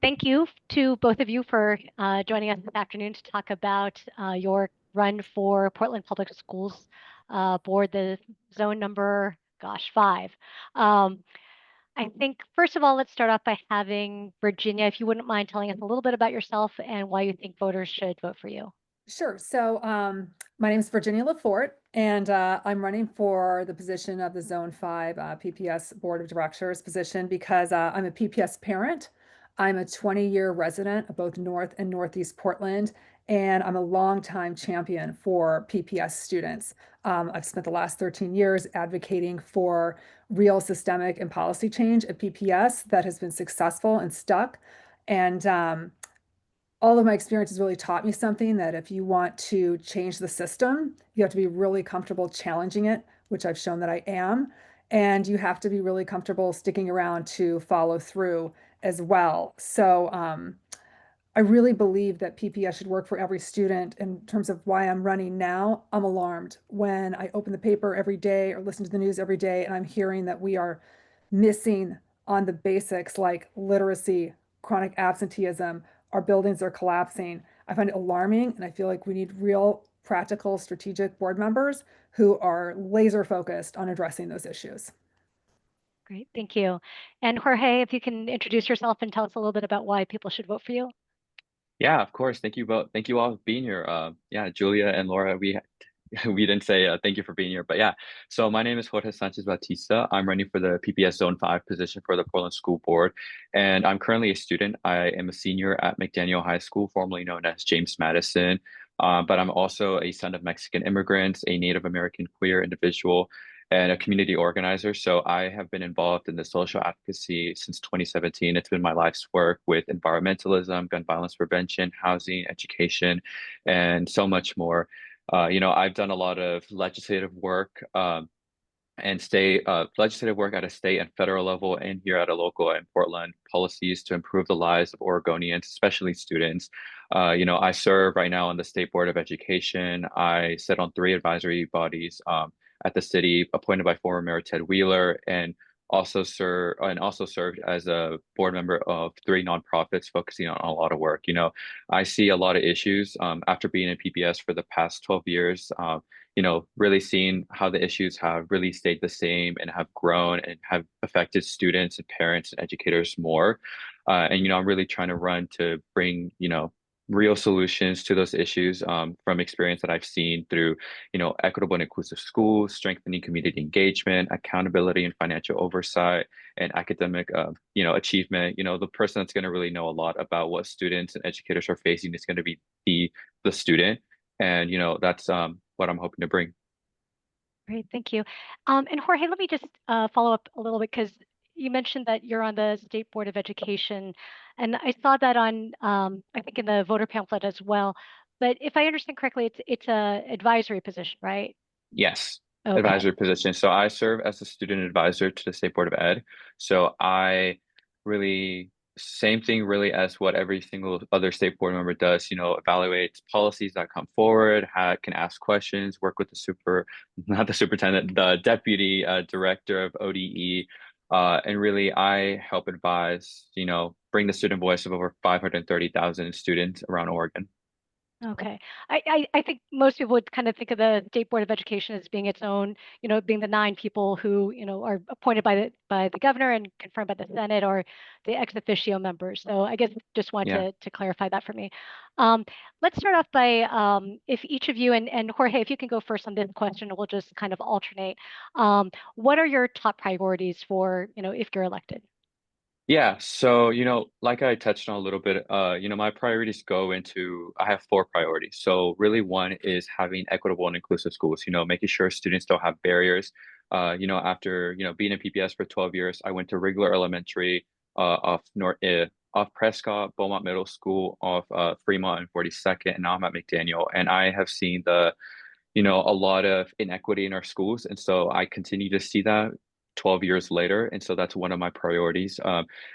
Thank you to both of you for joining us this afternoon to talk about your run for Portland Public Schools Board, the zone number, gosh, 5. Um, I think, first of all, let's start off by having Virginia, if you wouldn't mind telling us a little bit about yourself and why you think voters should vote for you. Sure. My name is Virginia LaForte, and I'm running for the position of the Zone 5 PPS Board of Directors position because I'm a PPS parent. I'm a 20-year resident of both North and Northeast Portland, and I'm a longtime champion for PPS students. I've spent the last 13 years advocating for real systemic and policy change at PPS that has been successful and stuck. And all of my experience has really taught me something that if you want to change the system, you have to be really comfortable challenging it, which I've shown that I am. And you have to be really comfortable sticking around to follow through as well. I really believe that PPS should work for every student. In terms of why I'm running now, I'm alarmed when I open the paper every day or listen to the news every day and I'm hearing that we are missing on the basics like literacy, chronic absenteeism, our buildings are collapsing. I find it alarming, and I feel like we need real, practical, strategic board members who are laser focused on addressing those issues. Great, thank you. And Jorge, if you can introduce yourself and tell us a little bit about why people should vote for you. Yeah, of course. Thank you both. Thank you all for being here. Yeah, Julia and Laura, we we didn't say thank you for being here, but yeah. So my name is Jorge Sanchez Bautista. I'm running for the PPS Zone 5 position for the Portland School Board, and I'm currently a student. I am a senior at McDaniel High School, formerly known as James Madison. But I'm also a son of Mexican immigrants, a Native American queer individual, and a community organizer. So I have been involved in the social advocacy since 2017. It's been my life's work with environmentalism, gun violence prevention, housing, education, and so much more. I've done a lot of legislative work and state legislative work at a state and federal level and here at a local in Portland policies to improve the lives of Oregonians, especially students. I serve right now on the State Board of Education. I sit on 3 advisory bodies at the city appointed by former Mayor Ted Wheeler and also served as a board member of 3 nonprofits focusing on a lot of work. I see a lot of issues after being in PPS for the past 12 years. Really seeing how the issues have really stayed the same and have grown and have affected students and parents and educators more. I'm really trying to run to bring, real solutions to those issues from experience that I've seen through, equitable and inclusive schools, strengthening community engagement, accountability and financial oversight, and academic, achievement. The person that's going to really know a lot about what students and educators are facing is going to be the student. And, that's what I'm hoping to bring. Great, thank you. And Jorge, let me just follow up a little bit because you mentioned that you're on the State Board of Education, and I saw that on, I think in the voter pamphlet as well. But if I understand correctly, it's a advisory position, right? Yes, Okay, advisory position. So I serve as a student advisor to the State Board of Ed. So I really, same thing really as what every single other state board member does, evaluates policies that come forward, can ask questions, work with not the superintendent, the deputy director of ODE. And really, I help advise, bring the student voice of over 530,000 students around Oregon. okay. I think most people would kind of think of the State Board of Education as being its own, being the 9 people who, are appointed by the governor and confirmed by the Senate or the ex officio members. So I guess just want Yeah. to clarify that for me. Um, let's start off by if each of you and Jorge, if you can go first on this question, we'll just kind of alternate. What are your top priorities for, if you're elected? Yeah, so like I touched on a little bit, my priorities go into I have 4 priorities. So really one is having equitable and inclusive schools, making sure students don't have barriers. After, being in PPS for 12 years, I went to regular elementary off Prescott, Beaumont Middle School, off Fremont and 42nd, and now I'm at McDaniel. And I have seen a lot of inequity in our schools. And so I continue to see that 12 years later. And so that's one of my priorities,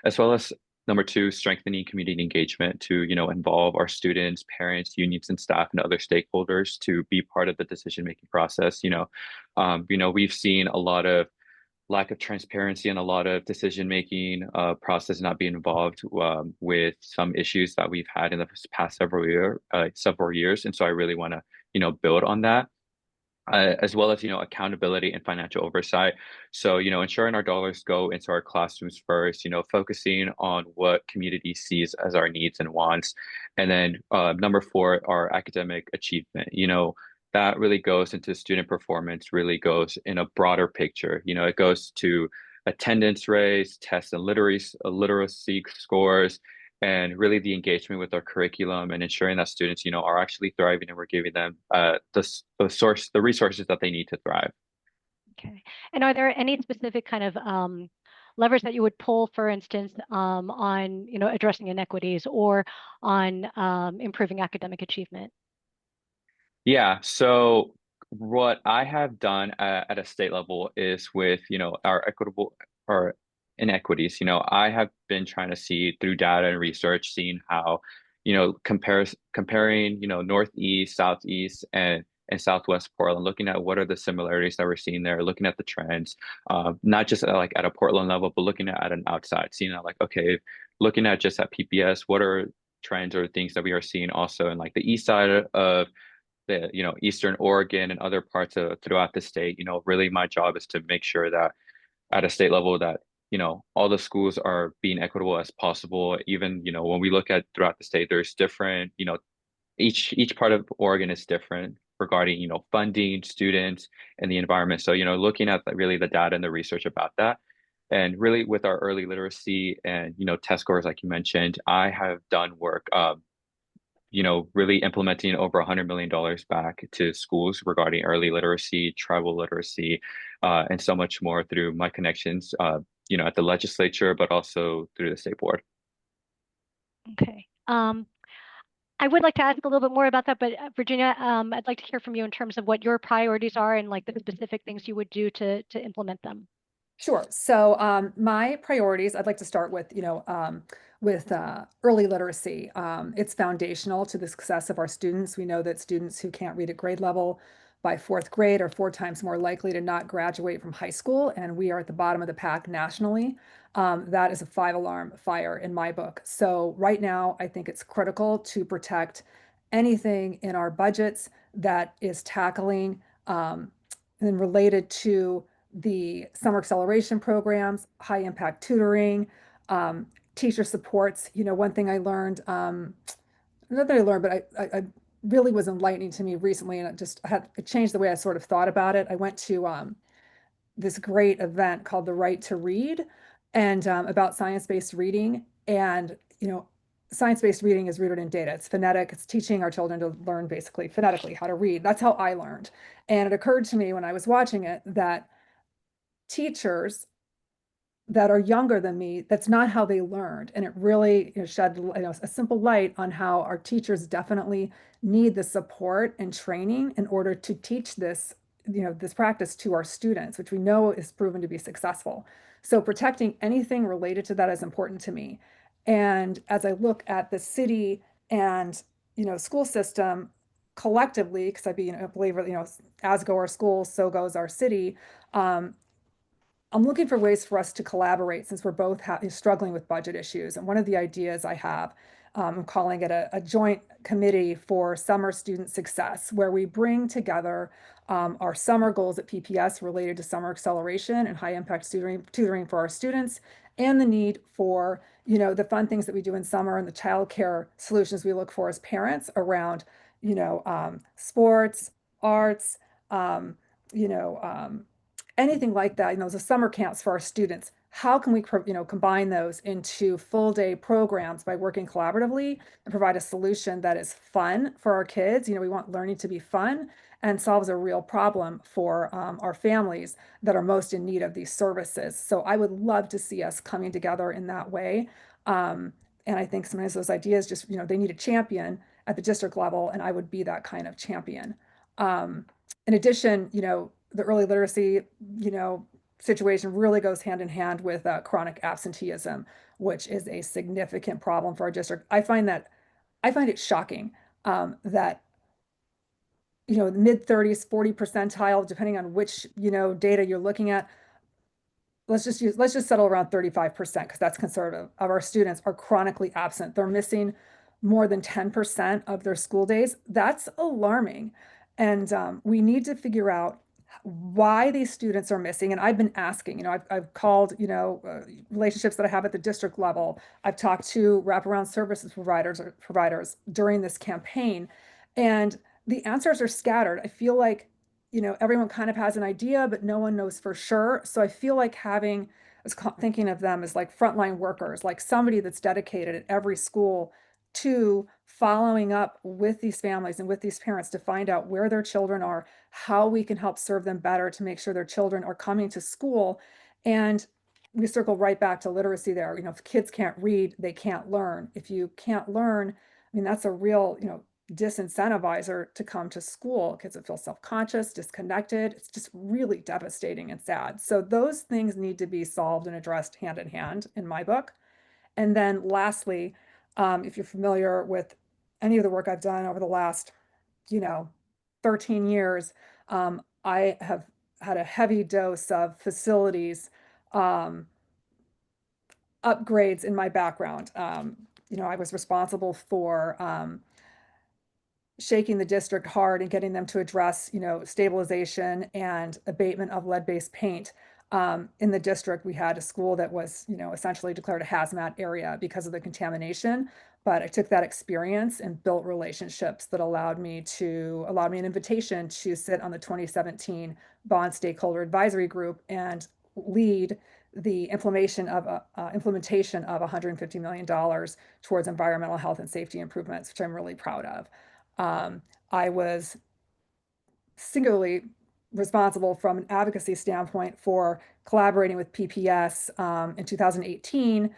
as well as number 2, strengthening community engagement to, involve our students, parents, unions, and staff and other stakeholders to be part of the decision-making process. We've seen a lot of lack of transparency and a lot of decision making process not being involved with some issues that we've had in the past several years. And so I really want to, build on that. As well as, accountability and financial oversight. So, ensuring our dollars go into our classrooms first, focusing on what community sees as our needs and wants. And then number four, our academic achievement. That really goes into student performance, really goes in a broader picture. It goes to attendance rates, test and literacy scores, and really the engagement with our curriculum and ensuring that students, are actually thriving and we're giving them the resources that they need to thrive. Okay. And are there any specific kind of levers that you would pull, for instance, on, addressing inequities or on improving academic achievement? Yeah, so what I have done at a state level is with, our equitable or inequities, I have been trying to see through data and research, seeing how, comparing, Northeast, Southeast, and Southwest Portland, looking at what are the similarities that we're seeing there, looking at the trends, not just like at a Portland level, but looking at an outside, seeing that like, okay, looking at just at PPS, what are trends or things that we are seeing also in like the east side of the Eastern Oregon and other parts of throughout the state. Really my job is to make sure that at a state level that all the schools are being equitable as possible. Even when we look at throughout the state, there's different each part of Oregon is different regarding funding, students, and the environment. So looking at really the data and the research about that. And really with our early literacy and test scores like you mentioned, I have done work really implementing over $100 million back to schools regarding early literacy, tribal literacy, and so much more through my connections, at the legislature, but also through the state board. Okay. I would like to ask a little bit more about that, but Virginia, I'd like to hear from you in terms of what your priorities are and like the specific things you would do to implement them. Sure. So my priorities, I'd like to start with, with early literacy. It's foundational to the success of our students. We know that students who can't read at grade level by fourth grade are 4 times more likely to not graduate from high school, and we are at the bottom of the pack nationally. That is a 5-alarm fire in my book. So right now, I think it's critical to protect anything in our budgets that is tackling and related to the summer acceleration programs, high impact tutoring, teacher supports. One thing I learned, not that I learned, but I really was enlightening to me recently, and it changed the way I sort of thought about it. I went to this great event called the Right to Read, and about science-based reading. And science-based reading is rooted in data. It's phonetic. It's teaching our children to learn basically phonetically how to read. That's how I learned. And it occurred to me when I was watching it that teachers that are younger than me, that's not how they learned. And it really shed a simple light on how our teachers definitely need the support and training in order to teach this, this practice to our students, which we know is proven to be successful. So protecting anything related to that is important to me. And as I look at the city and, school system collectively, because I be a believer, as go our schools, so goes our city. I'm looking for ways for us to collaborate since we're both struggling with budget issues. And one of the ideas I have, I'm calling it a joint committee for summer student success, where we bring together our summer goals at PPS related to summer acceleration and high impact tutoring for our students, and the need for the fun things that we do in summer and the childcare solutions we look for as parents around sports, arts, um, you know, um, anything like that, the summer camps for our students. How can we, combine those into full day programs by working collaboratively and provide a solution that is fun for our kids? We want learning to be fun and solves a real problem for our families that are most in need of these services. So I would love to see us coming together in that way. And I think sometimes those ideas just, they need a champion at the district level, and I would be that kind of champion. In addition, the early literacy, situation really goes hand in hand with chronic absenteeism, which is a significant problem for our district. I find it shocking that mid 30s, 40 percentile, depending on which data you're looking at, let's just settle around 35% because that's conservative of our students are chronically absent. They're missing more than 10% of their school days. That's alarming. And we need to figure out why these students are missing. And I've been asking, I've called, relationships that I have at the district level. I've talked to wraparound services providers during this campaign, and the answers are scattered. I feel like, everyone kind of has an idea, but no one knows for sure. So I feel like I was thinking of them as like frontline workers, like somebody that's dedicated at every school to following up with these families and with these parents to find out where their children are, how we can help serve them better to make sure their children are coming to school. And we circle right back to literacy there. If kids can't read, they can't learn. If you can't learn, that's a real, disincentivizer to come to school. Kids that feel self-conscious, disconnected. It's just really devastating and sad. So those things need to be solved and addressed hand in hand in my book. And then lastly, if you're familiar with any of the work I've done over the last, 13 years, I have had a heavy dose of facilities upgrades in my background. I was responsible for shaking the district hard and getting them to address, stabilization and abatement of lead-based paint. In the district, we had a school that was, essentially declared a hazmat area because of the contamination. But I took that experience and built relationships that allowed me an invitation to sit on the 2017 Bond Stakeholder Advisory Group and lead the implementation of $150 million towards environmental health and safety improvements, which I'm really proud of. I was singularly responsible from an advocacy standpoint for collaborating with PPS in 2018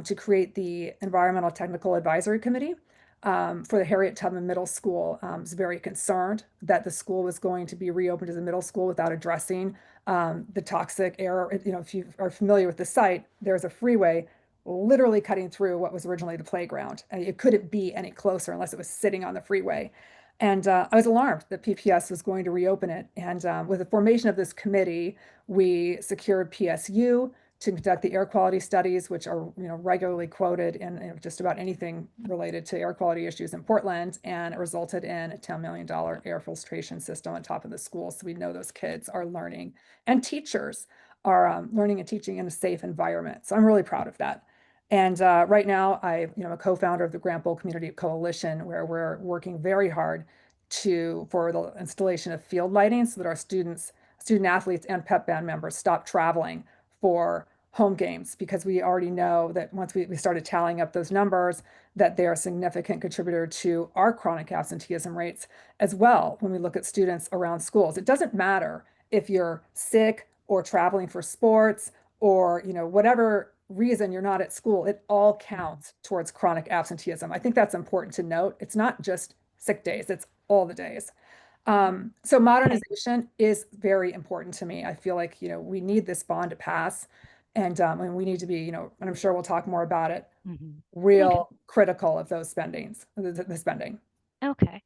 to create the Environmental Technical Advisory Committee for the Harriet Tubman Middle School. I was very concerned that the school was going to be reopened as a middle school without addressing the toxic air. If you are familiar with the site, there's a freeway literally cutting through what was originally the playground. And it couldn't be any closer unless it was sitting on the freeway. And I was alarmed that PPS was going to reopen it. And with the formation of this committee, we secured PSU to conduct the air quality studies, which are regularly quoted in just about anything related to air quality issues in Portland, and it resulted in a $10 million air filtration system on top of the school. So we know those kids are learning, and teachers are learning and teaching in a safe environment. So I'm really proud of that. And right now, I'm a co-founder of the Grant Bowl Community Coalition, where we're working very hard for the installation of field lighting so that our student athletes and pep band members stop traveling for home games, because we already know that once we started tallying up those numbers, that they are a significant contributor to our chronic absenteeism rates as well. When we look at students around schools, it doesn't matter if you're sick or traveling for sports or whatever reason you're not at school, it all counts towards chronic absenteeism. I think that's important to note. It's not just sick days, it's all the days. So modernization is very important to me. I feel like, we need this bond to pass, and we need to be, and I'm sure we'll talk more about it, real critical of those the spending. Okay.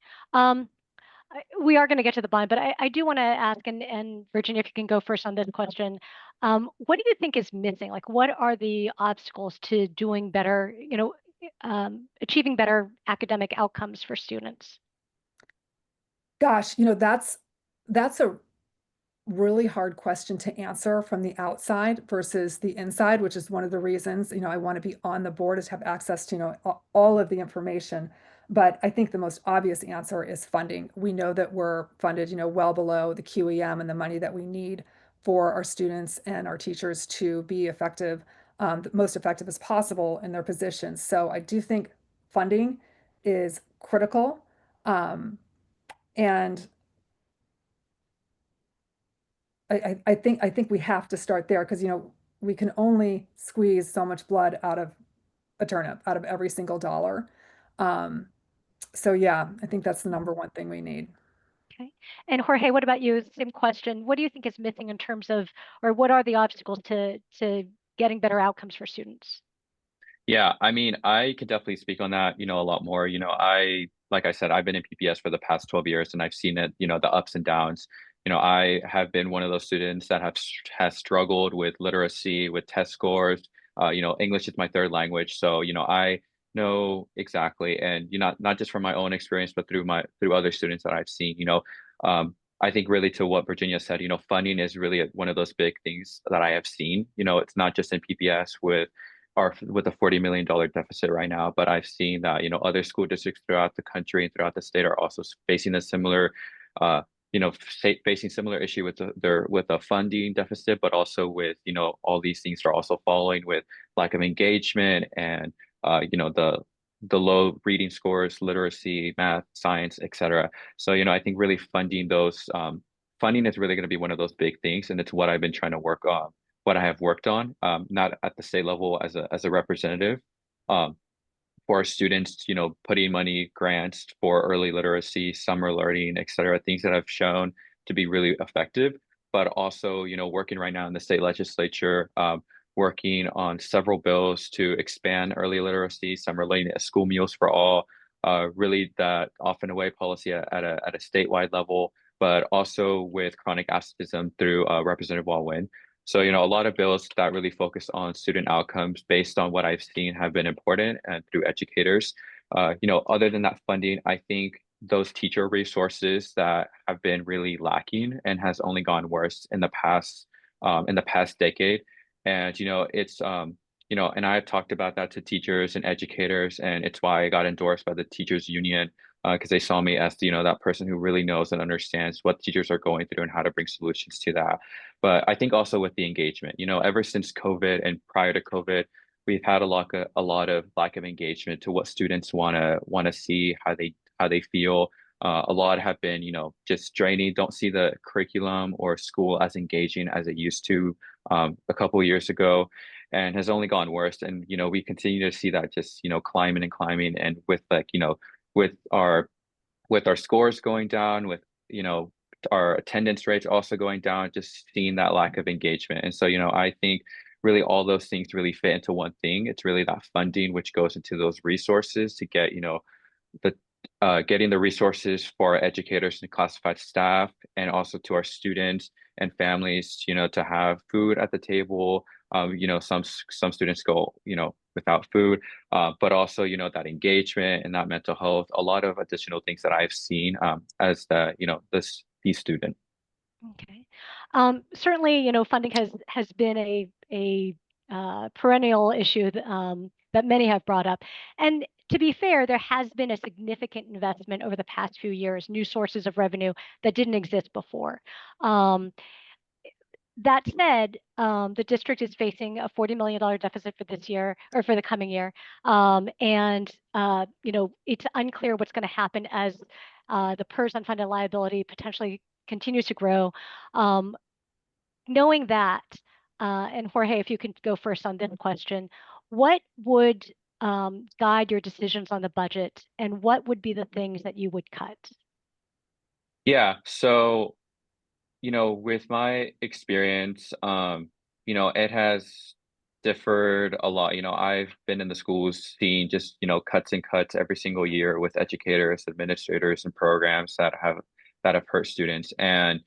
We are going to get to the bond, but I do want to ask, and Virginia, if you can go first on this question, what do you think is missing? Like, what are the obstacles to doing better, achieving better academic outcomes for students? Gosh, that's a really hard question to answer from the outside versus the inside, which is one of the reasons, I want to be on the board, is to have access to, all of the information. But I think the most obvious answer is funding. We know that we're funded, well below the QEM and the money that we need for our students and our teachers to be effective, the most effective as possible in their positions. So I do think funding is critical. And I think we have to start there, because we can only squeeze so much blood out of a turnip, out of every single dollar. So yeah, I think that's the number one thing we need. Okay. And Jorge, what about you? Same question. What do you think is missing in terms of, or what are the obstacles to getting better outcomes for students? Yeah, I mean, I could definitely speak on that, a lot more. Like I said, I've been in PPS for the past 12 years, and I've seen it, the ups and downs. I have been one of those students that has struggled with literacy, with test scores. English is my third language, so I know exactly, and not just from my own experience, but through other students that I've seen. I think really to what Virginia said, funding is really one of those big things that I have seen. It's not just in PPS with a $40 million deficit right now, but I've seen that, other school districts throughout the country and throughout the state are also facing a similar, facing similar issue with a funding deficit, but also with, all these things are also following with lack of engagement and, the low reading scores, literacy, math, science, etc. So, I think really funding is really going to be one of those big things, and it's what I've been trying to work on, what I have worked on, not at the state level as a representative, um, for students, putting money, grants for early literacy, summer learning, et cetera, things that have shown to be really effective, but also, working right now in the state legislature, working on several bills to expand early literacy, summer learning, school meals for all, really that off and away policy at a statewide level, but also with chronic absenteeism through Representative Walwin. So, a lot of bills that really focus on student outcomes based on what I've seen have been important and through educators. Other than that funding, I think those teacher resources that have been really lacking and has only gone worse in the past decade. And, and I've talked about that to teachers and educators, and it's why I got endorsed by the teachers union, because they saw me as, that person who really knows and understands what teachers are going through and how to bring solutions to that. But I think also with the engagement, ever since COVID and prior to COVID, we've had a lot of lack of engagement to what students want to see, how they feel. A lot have been, just draining, don't see the curriculum or school as engaging as it used to a couple of years ago, and has only gone worse. And, we continue to see that just, climbing and climbing. And with with our with our scores going down, with, our attendance rates also going down, just seeing that lack of engagement. And so, I think really all those things really fit into one thing. It's really that funding, which goes into those resources to get, the getting the resources for our educators and classified staff, and also to our students and families, to have food at the table. Some students go, without food, but also, that engagement and that mental health, a lot of additional things that I've seen as the student. Okay. Certainly, funding has been a perennial issue that many have brought up. And to be fair, there has been a significant investment over the past few years, new sources of revenue that didn't exist before. That said, the district is facing a $40 million deficit for this year, or for the coming year. And it's unclear what's going to happen as the PERS unfunded liability potentially continues to grow. Knowing that, and Jorge, if you can go first on this question, what would guide your decisions on the budget, and what would be the things that you would cut? Yeah. So, with my experience, it has differed a lot. I've been in the schools seeing just, cuts and cuts every single year with educators, administrators, and programs that have hurt students. And,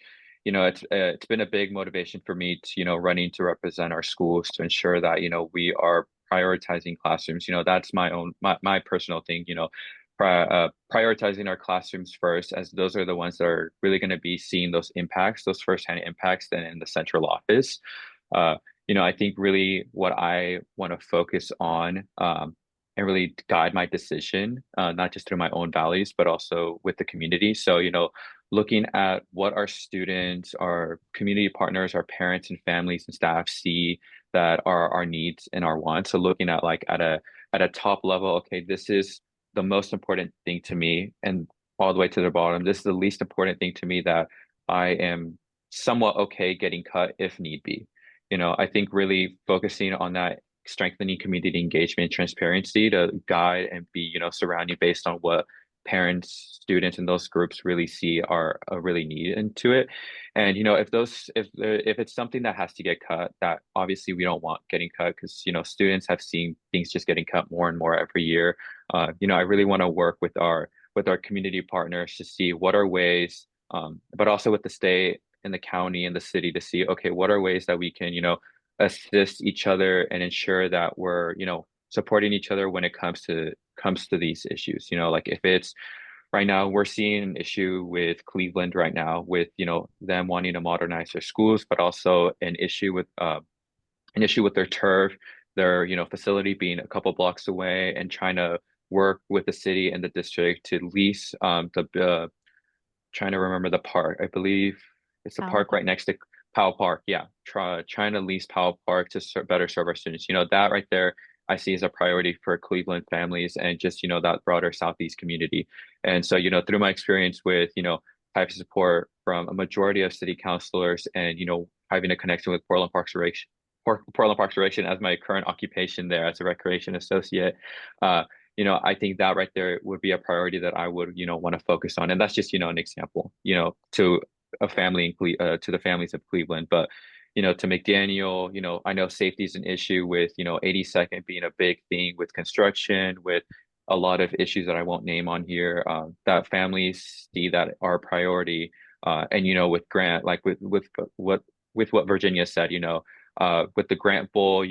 it's been a big motivation for me to, running to represent our schools to ensure that, we are prioritizing classrooms. That's my personal thing, prioritizing our classrooms first, as those are the ones that are really going to be seeing those impacts, those firsthand impacts, than in the central office. I think really what I want to focus on, and really guide my decision, not just through my own values, but also with the community. So, looking at what our students, our community partners, our parents and families and staff see that are our needs and our wants. So looking at like at a top level, okay, this is the most important thing to me, and all the way to the bottom, this is the least important thing to me that I am somewhat okay getting cut if need be. I think really focusing on that, strengthening community engagement, transparency to guide and be, surrounding based on what parents, students, and those groups really see are a really need into it. And if it's something that has to get cut, that obviously we don't want getting cut, because students have seen things just getting cut more and more every year. I really want to work with our community partners to see what are ways, but also with the state in the county and the city to see, okay, what are ways that we can, assist each other and ensure that we're, supporting each other when it comes to these issues. Like if it's right now, we're seeing an issue with Cleveland right now with, them wanting to modernize their schools, but also an issue with their turf, their, facility being a couple blocks away and trying to work with the city and the district to lease the trying to remember the park. I believe it's the Power park right next to Powell Park. Yeah, trying to lease Powell Park to better serve our students. That right there, I see as a priority for Cleveland families and just, that broader Southeast community. And so, through my experience with, type of support from a majority of city councilors and, having a connection with Portland Parks Recreation as my current occupation there as a recreation associate, I think that right there would be a priority that I would, want to focus on. And that's just, an example, to a family to the families of Cleveland. But, to McDaniel, I know safety is an issue with, 82nd being a big thing with construction, with a lot of issues that I won't name on here, that families see that are a priority. And, with Grant, like with what Virginia said, with the grant bowl,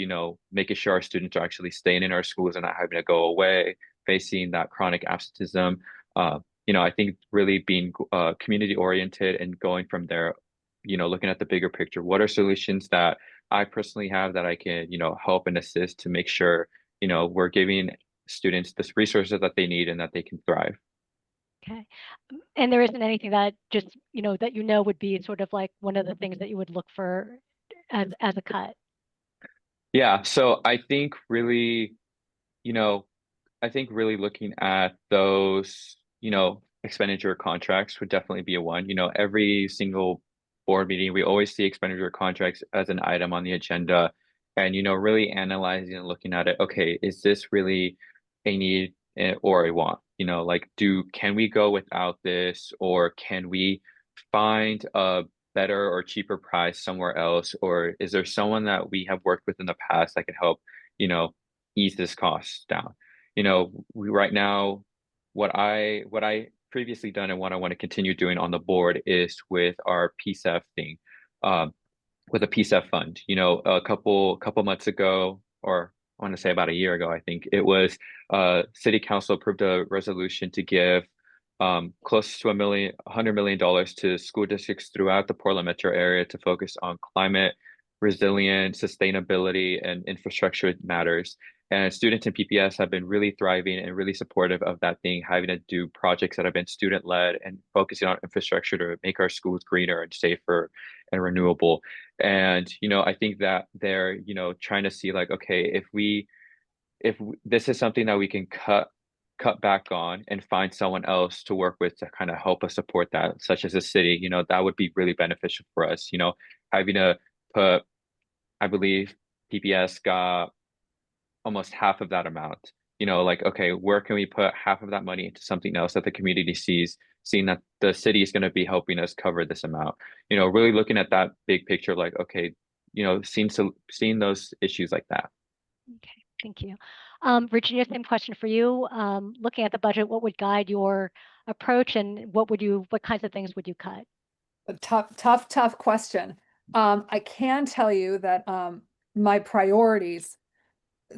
making sure our students are actually staying in our schools and not having to go away, facing that chronic absenteeism. I think really being community oriented and going from there, looking at the bigger picture, what are solutions that I personally have that I can, help and assist to make sure, we're giving students the resources that they need and that they can thrive. Okay. And there isn't anything that just, that would be sort of like one of the things that you would look for as a cut. Yeah, so you know, I think really looking at those, expenditure contracts would definitely be a one. Every single board meeting, we always see expenditure contracts as an item on the agenda and, really analyzing and looking at it. Okay, is this really a need or a want? Like, can we go without this or can we find a better or cheaper price somewhere else? Or is there someone that we have worked with in the past that can help, you know, ease this cost down? Right now, what I previously done and what I want to continue doing on the board is with our PSEF thing, um, with a PSEF fund. A couple months ago, or I want to say about a year ago, I think it was, City Council approved a resolution to give close to $100 million to school districts throughout the Portland metro area to focus on climate resilience, sustainability, and infrastructure matters. And students in PPS have been really thriving and really supportive of that thing, having to do projects that have been student-led and focusing on infrastructure to make our schools greener and safer and renewable. And, I think that they're, trying to see like, okay, if this is something that we can cut back on and find someone else to work with to kind of help us support that, such as a city, that would be really beneficial for us. Having to put, I believe PPS got almost half of that amount. Like, okay, where can we put half of that money into something else that the community seeing that the city is going to be helping us cover this amount? Really looking at that big picture, like, okay, seeing those issues like that. Okay, thank you. Virginia, same question for you. Looking at the budget, what would guide your approach and what kinds of things would you cut? A tough question. I can tell you that my priorities,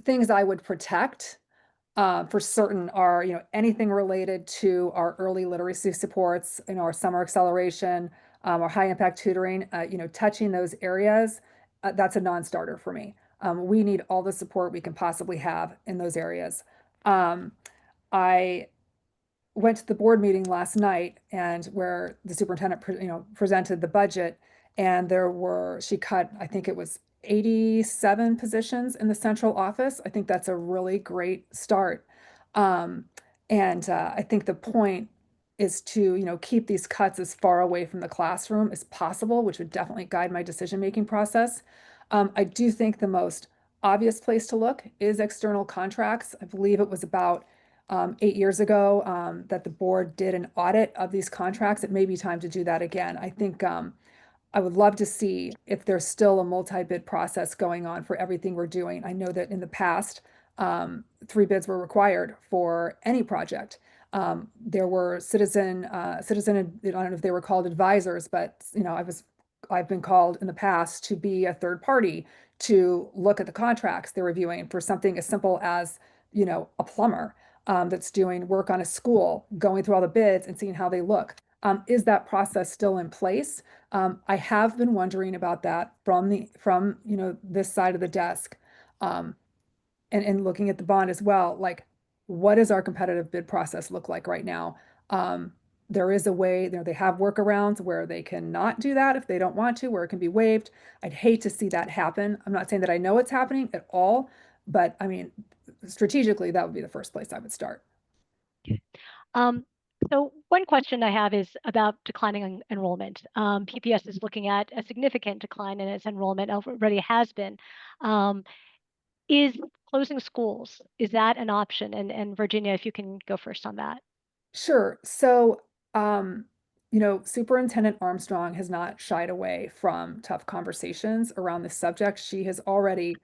things I would protect for certain are, anything related to our early literacy supports, our summer acceleration, our high impact tutoring, touching those areas, that's a non-starter for me. We need all the support we can possibly have in those areas. I went to the board meeting last night and where the superintendent, presented the budget, and she cut, I think it was 87 positions in the central office. I think that's a really great start. And I think the point is to, keep these cuts as far away from the classroom as possible, which would definitely guide my decision-making process. I do think the most obvious place to look is external contracts. I believe it was about 8 years ago that the board did an audit of these contracts. It may be time to do that again. I think I would love to see if there's still a multi-bid process going on for everything we're doing. I know that in the past, 3 bids were required for any project. There were citizen, I don't know if they were called advisors, but I was I've been called in the past to be a third party to look at the contracts they're reviewing for something as simple as, a plumber that's doing work on a school, going through all the bids and seeing how they look. Is that process still in place? I have been wondering about that from this side of the desk, and looking at the bond as well. Like, what does our competitive bid process look like right now? There is a way, they have workarounds where they can not do that if they don't want to, where it can be waived. I'd hate to see that happen. I'm not saying that I know it's happening at all, but I mean, strategically, that would be the first place I would start. Um, so one question I have is about declining enrollment. PPS is looking at a significant decline in its enrollment, already has been. Is closing schools, is that an option? And Virginia, if you can go first on that. Sure. So, Superintendent Armstrong has not shied away from tough conversations around this subject. She has already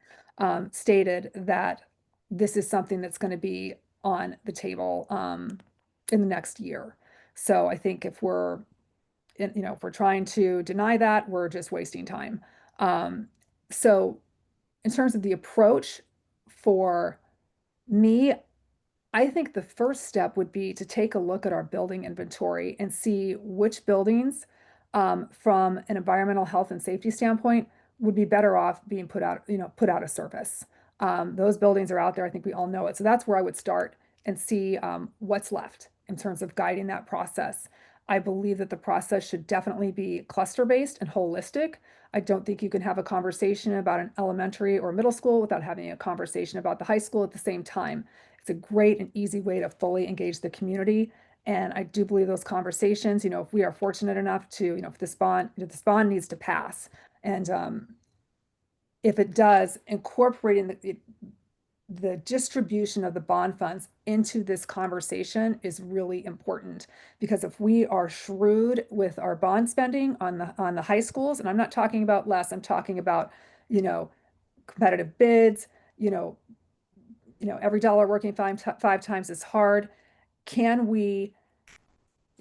stated that this is something that's going to be on the table in the next year. So I think if we're trying to deny that, we're just wasting time. So in terms of the approach for me, I think the first step would be to take a look at our building inventory and see which buildings, from an environmental health and safety standpoint, would be better off being put out of service. Those buildings are out there. I think we all know it. So that's where I would start and see what's left in terms of guiding that process. I believe that the process should definitely be cluster-based and holistic. I don't think you can have a conversation about an elementary or middle school without having a conversation about the high school at the same time. It's a great and easy way to fully engage the community. And I do believe those conversations, if we are fortunate enough to, if this bond needs to pass. And if it does, incorporating the distribution of the bond funds into this conversation is really important, because if we are shrewd with our bond spending on the high schools, and I'm not talking about less, I'm talking about, competitive bids, every dollar working five times is hard. Can we,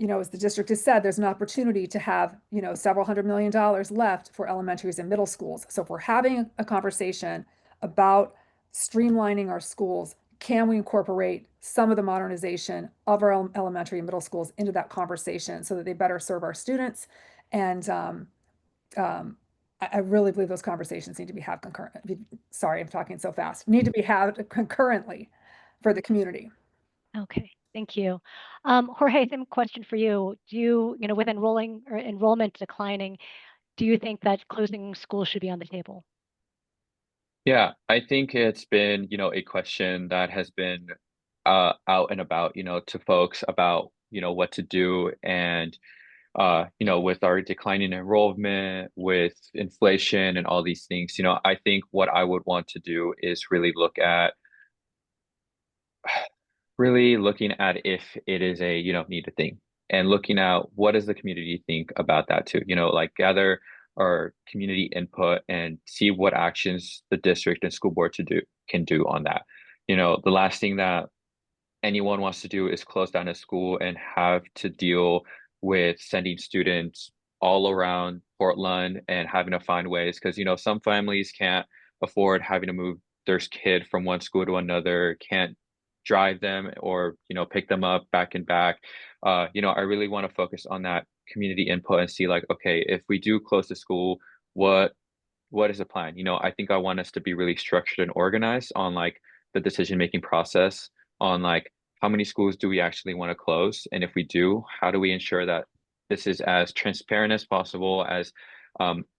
as the district has said, there's an opportunity to have, several $100 million left for elementaries and middle schools. So if we're having a conversation about streamlining our schools, can we incorporate some of the modernization of our elementary and middle schools into that conversation so that they better serve our students? And I really believe those conversations need to be had sorry, I'm talking so fast. Need to be had concurrently for the community. Okay, thank you. Jorge, same question for you. Do you, with enrollment declining, do you think that closing schools should be on the table? Yeah, I think it's been, a question that has been out and about, to folks about, what to do. And with our declining enrollment, with inflation and all these things, I think what I would want to do is really looking at if it is a, needed thing, and looking at what does the community think about that too, like gather our community input and see what actions the district and school board can do on that. The last thing that anyone wants to do is close down a school and have to deal with sending students all around Portland and having to find ways, because some families can't afford having to move their kid from one school to another, can't drive them or pick them up back and back. I really want to focus on that community input and see, like, okay, if we do close the school, what is the plan? I think I want us to be really structured and organized on like the decision making process, on like how many schools do we actually want to close, and if we do, how do we ensure that this is as transparent as possible, as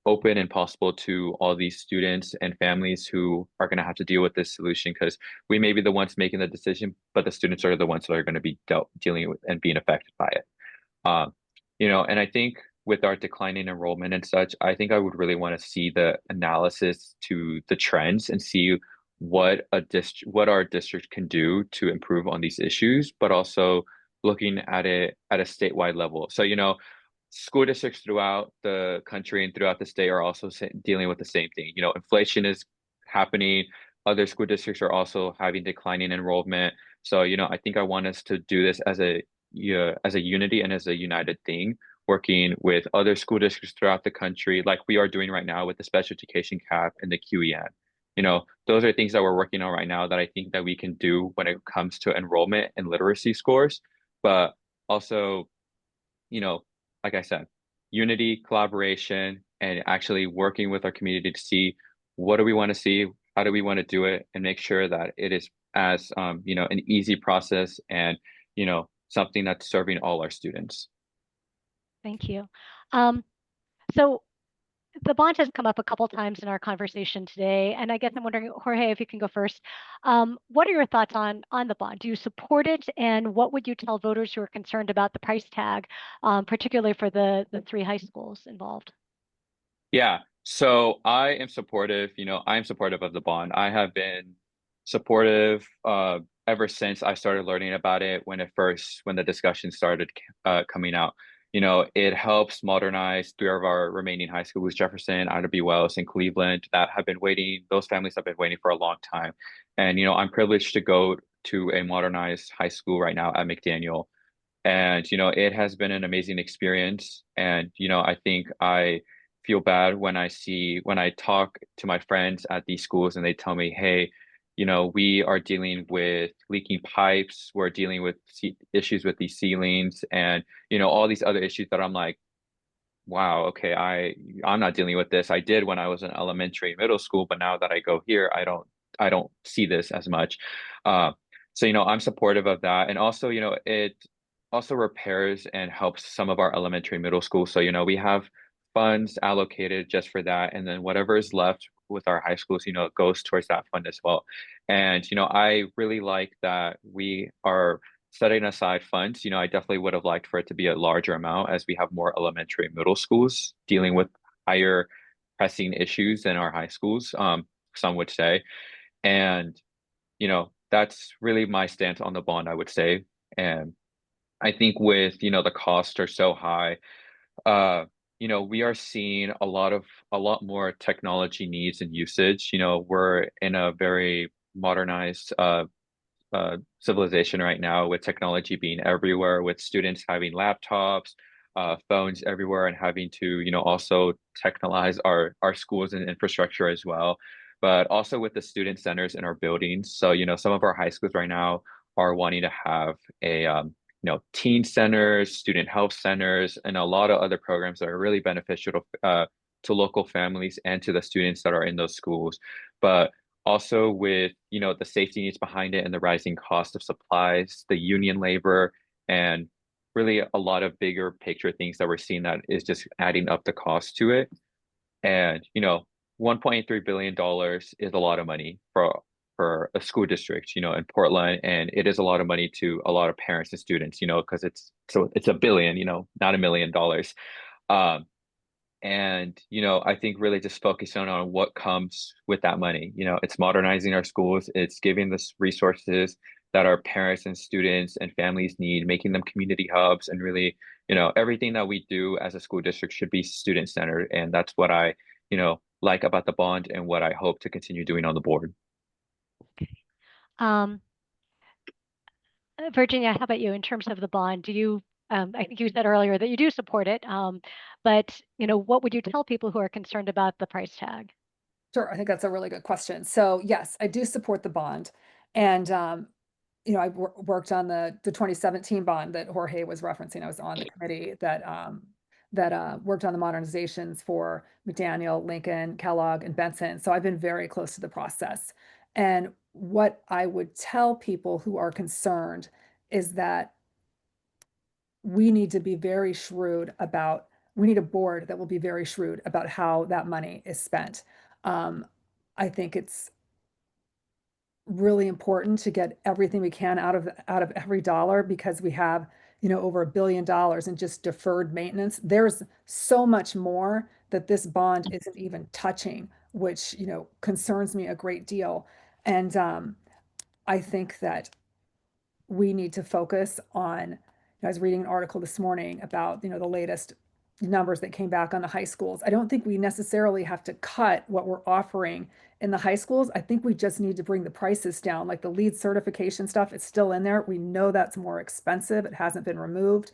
open and possible to all these students and families who are going to have to deal with this solution, because we may be the ones making the decision, but the students are the ones that are going to be dealing with and being affected by it. And I think with our declining enrollment and such, I think I would really want to see the analysis to the trends and see what our district can do to improve on these issues, but also looking at it at a statewide level. So, school districts throughout the country and throughout the state are also dealing with the same thing. Inflation is happening. Other school districts are also having declining enrollment. So, I think I want us to do this as a unity and as a united thing, working with other school districts throughout the country, like we are doing right now with the special education cap and the QEN. Those are things that we're working on right now that I think that we can do when it comes to enrollment and literacy scores. But also, like I said, unity, collaboration, and actually working with our community to see what do we want to see, how do we want to do it, and make sure that it is as an easy process and something that's serving all our students. Thank you. So the bond has come up a couple times in our conversation today, and I guess I'm wondering, Jorge, if you can go first. What are your thoughts on the bond? Do you support it, and what would you tell voters who are concerned about the price tag, particularly for the 3 high schools involved? Yeah, so I am supportive. I'm supportive of the bond. I have been supportive ever since I started learning about it when the discussion started coming out. It helps modernize 3 of our remaining high schools, Jefferson, Ida B. Wells, and Cleveland, that have been waiting. Those families have been waiting for a long time. And, I'm privileged to go to a modernized high school right now at McDaniel. And, it has been an amazing experience. And, I think I feel bad when I talk to my friends at these schools and they tell me, hey, we are dealing with leaking pipes, we're dealing with issues with these ceilings and, all these other issues that I'm like, wow, okay, I'm not dealing with this. I did when I was in elementary and middle school, but now that I go here, I don't see this as much. So, I'm supportive of that. And also, it also repairs and helps some of our elementary and middle schools. So, we have funds allocated just for that. And then whatever is left with our high schools, it goes towards that fund as well. And, I really like that we are setting aside funds. I definitely would have liked for it to be a larger amount as we have more elementary and middle schools dealing with higher pressing issues in our high schools, some would say. And, that's really my stance on the bond, I would say. And I think with, the costs are so high, we are seeing a lot more technology needs and usage. We're in a very modernized civilization right now with technology being everywhere, with students having laptops, phones everywhere, and having to, also technologize our schools and infrastructure as well. But also with the student centers in our buildings. So, some of our high schools right now are wanting to have a teen centers, student health centers, and a lot of other programs that are really beneficial to local families and to the students that are in those schools. But also with, the safety needs behind it and the rising cost of supplies, the union labor, and really a lot of bigger picture things that we're seeing that is just adding up the cost to it. And, $1.3 billion is a lot of money for a school district, in Portland, and it is a lot of money to a lot of parents and students, because it's $1 billion, not $1 million. And, I think really just focusing on what comes with that money. It's modernizing our schools, it's giving us resources that our parents and students and families need, making them community hubs, and really, everything that we do as a school district should be student centered. And that's what I, like about the bond and what I hope to continue doing on the board. Um, Virginia, how about you in terms of the bond? Do you, I think you said earlier that you do support it, but what would you tell people who are concerned about the price tag? Sure, I think that's a really good question. So yes, I do support the bond. And I worked on the 2017 bond that Jorge was referencing. I was on the committee that worked on the modernizations for McDaniel, Lincoln, Kellogg, and Benson. So I've been very close to the process. And what I would tell people who are concerned is that we need to be very shrewd about, we need a board that will be very shrewd about how that money is spent. I think it's really important to get everything we can out of every dollar, because we have, over $1 billion in just deferred maintenance. There's so much more that this bond isn't even touching, which, concerns me a great deal. And I think that we need to focus on, I was reading an article this morning about, the latest numbers that came back on the high schools. I don't think we necessarily have to cut what we're offering in the high schools. I think we just need to bring the prices down. Like the LEED certification stuff, it's still in there. We know that's more expensive. It hasn't been removed.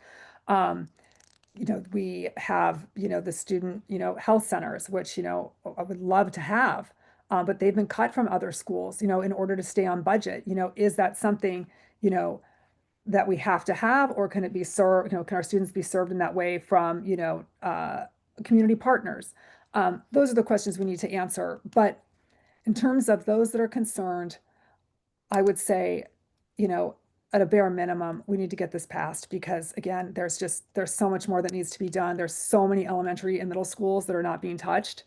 we have, the student, health centers, which, I would love to have, but they've been cut from other schools, in order to stay on budget. Is that something, that we have to have, or can it be served, can our students be served in that way from, community partners? Those are the questions we need to answer. But in terms of those that are concerned, I would say, at a bare minimum, we need to get this passed, because again, there's so much more that needs to be done. There's so many elementary and middle schools that are not being touched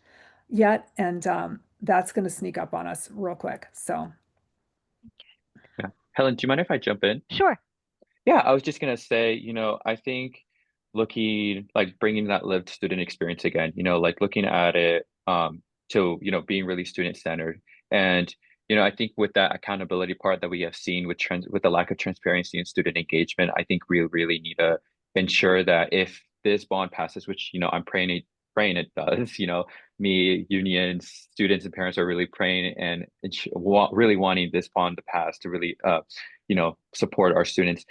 yet. And that's going to sneak up on us real quick. So. Yeah. Helen, do you mind if I jump in? Sure. Yeah, I was just gonna say, I think looking like bringing that lived student experience again, like looking at it to, being really student centered. And, I think with that accountability part that we have seen with with the lack of transparency and student engagement, I think we really need to ensure that if this bond passes, which, I'm praying it does, me, unions, students and parents are really praying and really wanting this bond to pass to really support our students,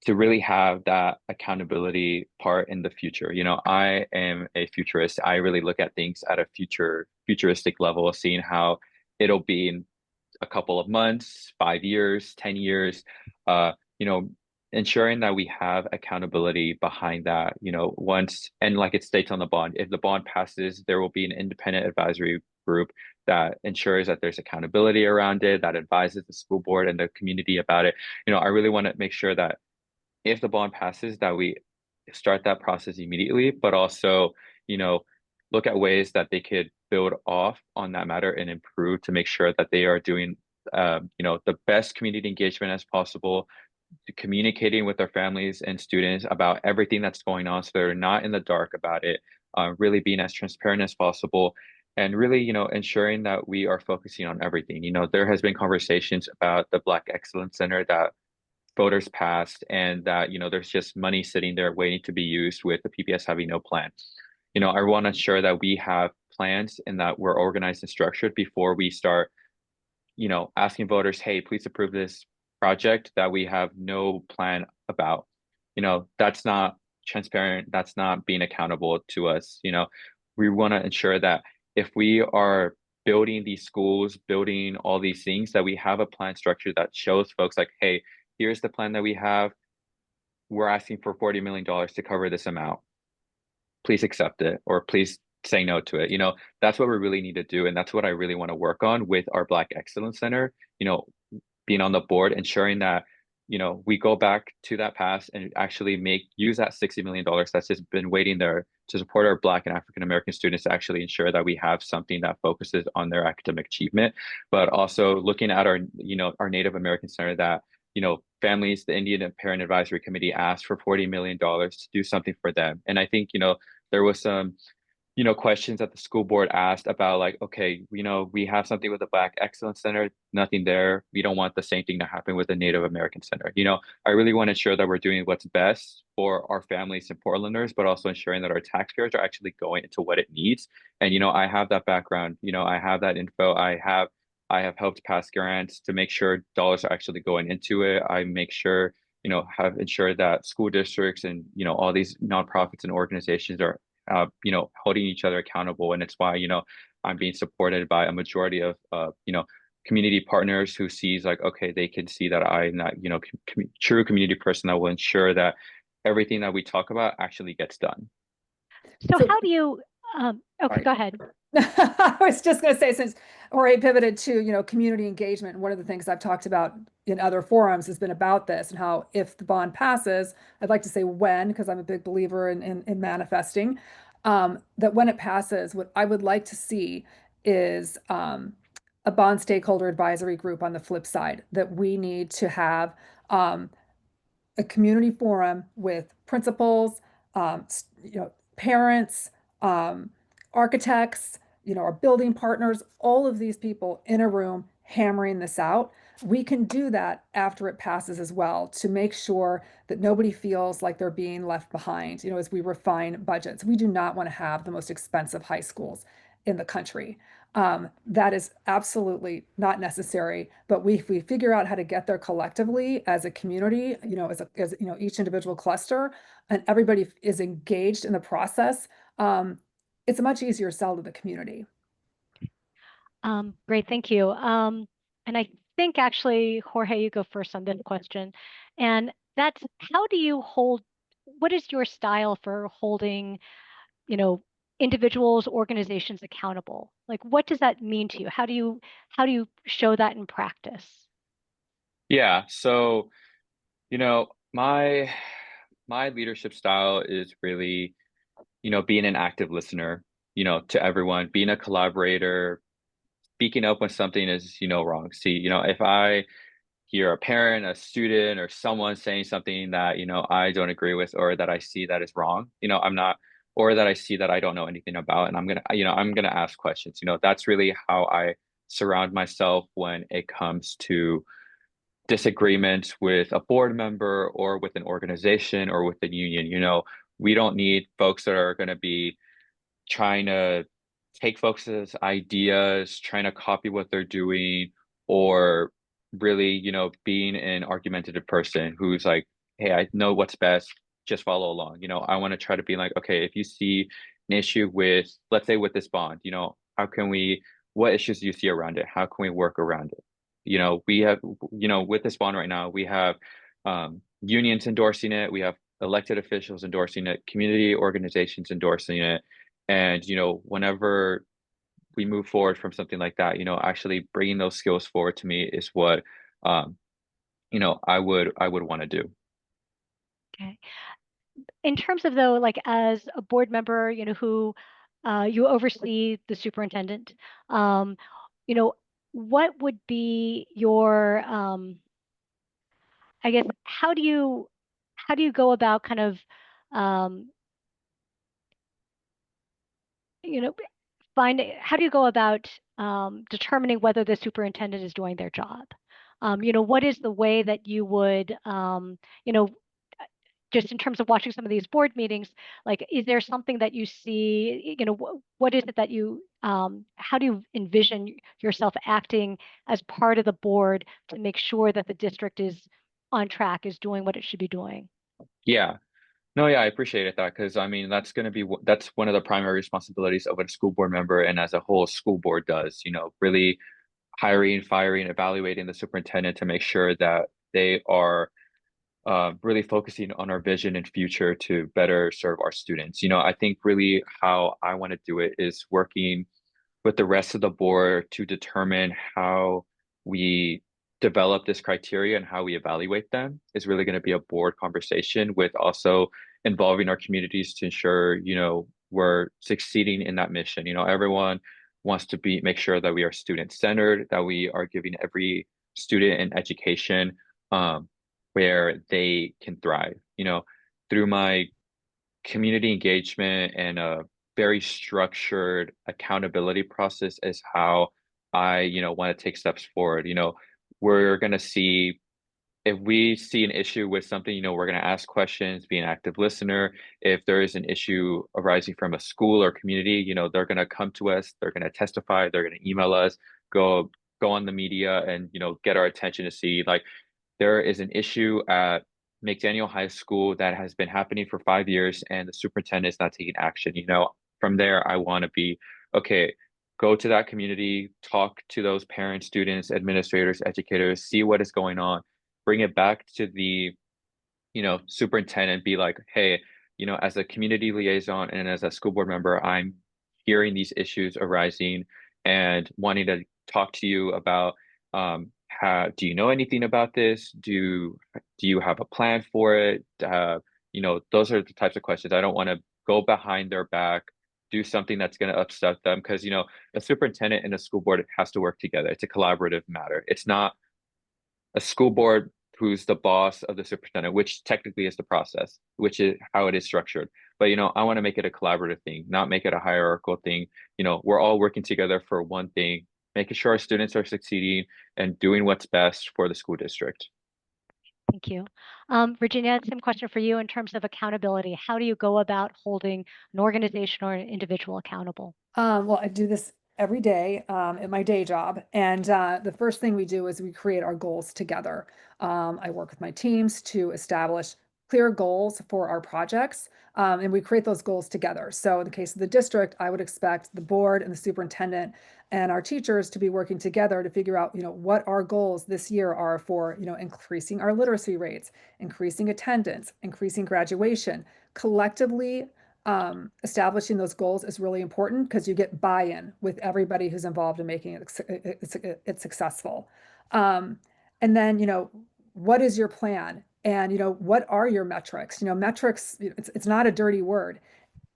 to really have that accountability part in the future. I am a futurist. I really look at things at a futuristic level, seeing how it'll be in a couple of months, 5 years, 10 years, you know, ensuring that we have accountability behind that, once, and like it states on the bond, if the bond passes, there will be an independent advisory group that ensures that there's accountability around it, that advises the school board and the community about it. I really want to make sure that if the bond passes, that we start that process immediately, but also, you know, look at ways that they could build off on that matter and improve to make sure that they are doing, the best community engagement as possible, communicating with their families and students about everything that's going on so they're not in the dark about it, really being as transparent as possible. And really, ensuring that we are focusing on everything. There has been conversations about the Black Excellence Center that voters passed, and that there's just money sitting there waiting to be used with the PPS having no plan. I want to ensure that we have plans and that we're organized and structured before we start asking voters, hey, please approve this project that we have no plan about. That's not transparent, that's not being accountable to us. We want to ensure that if we are building these schools, building all these things, that we have a plan structure that shows folks like, hey, here's the plan that we have. We're asking for $40 million to cover this amount. Please accept it, or please say no to it. That's what we really need to do. And that's what I really want to work on with our Black Excellence Center, being on the board, ensuring that, we go back to that past and actually use that $60 million that's just been waiting there to support our Black and African American students, to actually ensure that we have something that focuses on their academic achievement, but also looking at our Native American Center that, families, the Indian Parent Advisory Committee asked for $40 million to do something for them. And I think, there was some, questions that the school board asked about, like, okay, we have something with the Black Excellence Center, nothing there. We don't want the same thing to happen with the Native American Center. I really want to ensure that we're doing what's best for our families and Portlanders, but also ensuring that our taxpayers are actually going into what it needs. And, I have that background, I have that info. I have helped pass grants to make sure dollars are actually going into it. I make sure, have ensured that school districts and, all these nonprofits and organizations are, holding each other accountable. And it's why, I'm being supported by a majority of, community partners who sees like, okay, they can see that I'm that, true community person that will ensure that everything that we talk about actually gets done. So how do you, okay, go ahead. I was just going to say, since Jorge pivoted to, community engagement, and one of the things I've talked about in other forums has been about this, and how if the bond passes, I'd like to say when, because I'm a big believer in manifesting, that when it passes, what I would like to see is a bond stakeholder advisory group on the flip side, that we need to have a community forum with principals, parents, architects, our building partners, all of these people in a room hammering this out. We can do that after it passes as well, to make sure that nobody feels like they're being left behind, as we refine budgets. We do not want to have the most expensive high schools in the country. That is absolutely not necessary, but if we figure out how to get there collectively as a community, as each individual cluster, and everybody is engaged in the process, it's a much easier sell to the community. Great, thank you. And I think actually, Jorge, you go first on this question. And that's how do you what is your style for holding, individuals, organizations accountable? Like, what does that mean to you? How do you show that in practice? Yeah, so my leadership style is really, being an active listener, to everyone, being a collaborator, speaking up when something is, wrong. See, if I hear a parent, a student, or someone saying something that, I don't agree with, or that I see that is wrong, I'm not, or that I see that I don't know anything about, and I'm gonna ask questions. That's really how I surround myself when it comes to disagreements with a board member or with an organization or with the union. We don't need folks that are going to be trying to take folks' ideas, trying to copy what they're doing, or really, being an argumentative person who's like, hey, I know what's best, just follow along. I want to try to be like, okay, if you see an issue with, let's say, with this bond, how can what issues do you see around it? How can we work around it? We have, with this bond right now, we have unions endorsing it, we have elected officials endorsing it, community organizations endorsing it. And, whenever we move forward from something like that, actually bringing those skills forward to me is what, I would want to do. Okay. In terms of though, like as a board member, who you oversee the superintendent, you know, what would be your, I guess, how do you go about kind of, um, you know, how do you go about determining whether the superintendent is doing their job? What is the way that you would, just in terms of watching some of these board meetings, like, is there something that you see, what is it that how do you envision yourself acting as part of the board to make sure that the district is on track, is doing what it should be doing? Yeah. No, yeah, I appreciated that because I mean that's going to be that's one of the primary responsibilities of a school board member, and as a whole school board does, really hiring, firing, evaluating the superintendent to make sure that they are really focusing on our vision and future to better serve our students. I think really how I want to do it is working with the rest of the board to determine how we develop this criteria and how we evaluate them is really going to be a board conversation with also involving our communities to ensure, we're succeeding in that mission. Everyone wants to make sure that we are student centered, that we are giving every student an education where they can thrive. Through my community engagement and a very structured accountability process is how I, want to take steps forward. We're going to see if we see an issue with something, we're going to ask questions, be an active listener. If there is an issue arising from a school or community, they're going to come to us, they're going to testify, they're going to email us, go on the media and, get our attention to see like there is an issue at McDaniel High School that has been happening for 5 years and the superintendent is not taking action. From there, I want to be, okay, go to that community, talk to those parents, students, administrators, educators, see what is going on, bring it back to the, superintendent, be like, hey, as a community liaison and as a school board member, I'm hearing these issues arising and wanting to talk to you about how do you know anything about this? Do you have a plan for it? Those are the types of questions. I don't want to go behind their back, do something that's going to upset them because a superintendent and a school board has to work together. It's a collaborative matter. It's not a school board who's the boss of the superintendent, which technically is the process, which is how it is structured. But I want to make it a collaborative thing, not make it a hierarchical thing. We're all working together for one thing, making sure our students are succeeding and doing what's best for the school district. Thank you. Virginia, same question for you in terms of accountability. How do you go about holding an organization or an individual accountable? Well, I do this every day at my day job. And the first thing we do is we create our goals together. I work with my teams to establish clear goals for our projects, and we create those goals together. So in the case of the district, I would expect the board and the superintendent and our teachers to be working together to figure out, what our goals this year are for, increasing our literacy rates, increasing attendance, increasing graduation. Collectively, establishing those goals is really important because you get buy-in with everybody who's involved in making it successful. And then, what is your plan? And, what are your metrics? Metrics, it's not a dirty word.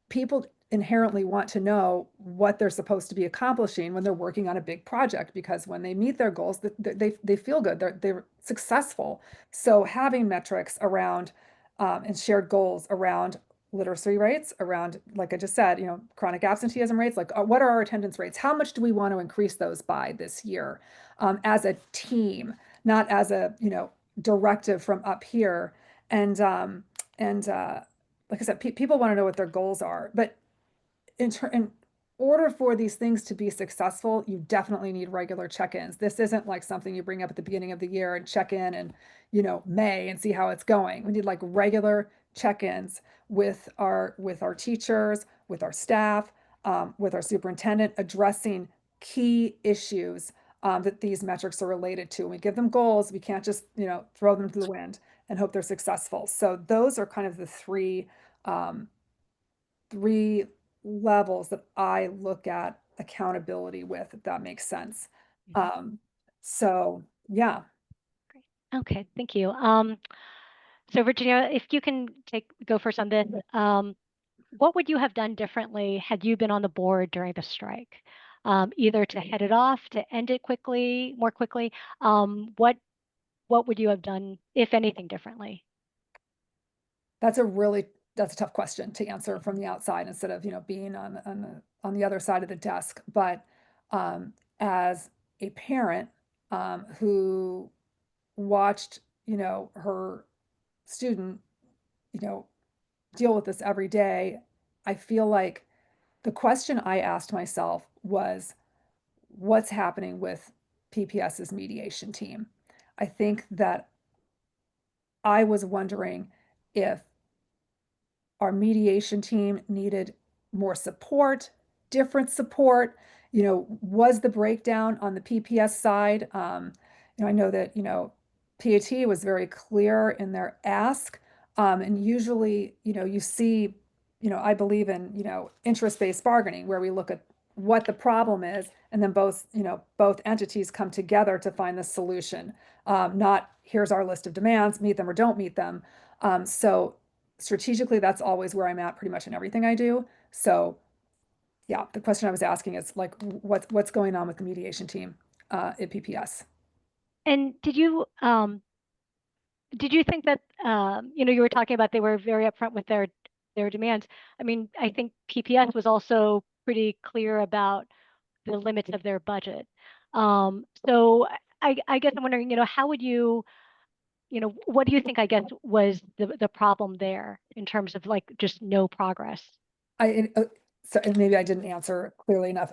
People inherently want to know what they're supposed to be accomplishing when they're working on a big project, because when they meet their goals, they feel good, they're successful. So having metrics around and shared goals around literacy rates, around, like I just said, chronic absenteeism rates, like what are our attendance rates? How much do we want to increase those by this year as a team, not as a, directive from up here. And like I said, people want to know what their goals are, but in order for these things to be successful, you definitely need regular check-ins. This isn't like something you bring up at the beginning of the year and check in and, May and see how it's going. We need like regular check-ins with our teachers, with our staff, with our superintendent, addressing key issues that these metrics are related to. When we give them goals, we can't just, throw them to the wind and hope they're successful. So those are kind of the three levels that I look at accountability with, if that makes sense. So yeah. Great. Okay, thank you. So Virginia, if you can go first on this, what would you have done differently had you been on the board during the strike? Either to head it off, to end it more quickly? What would you have done, if anything, differently? That's a tough question to answer from the outside instead of, being on the other side of the desk. But as a parent who watched, her student, deal with this every day, I feel like the question I asked myself was, what's happening with PPS's mediation team? I think that I was wondering if our mediation team needed more support, different support. Was the breakdown on the PPS side? I know that, PAT was very clear in their ask. And usually, you see, I believe in, interest-based bargaining, where we look at what the problem is, and then both entities come together to find the solution. Not here's our list of demands, meet them or don't meet them. So strategically, that's always where I'm at pretty much in everything I do. So yeah, the question I was asking is like, what's going on with the mediation team at PPS? And did you think that you were talking about they were very upfront with their demands? I mean, I think PPS was pretty clear about the limits of their budget. So I guess I'm wondering, how would you, what do you think, I guess, was the problem there in terms of like just no progress? So and maybe I didn't answer clearly enough.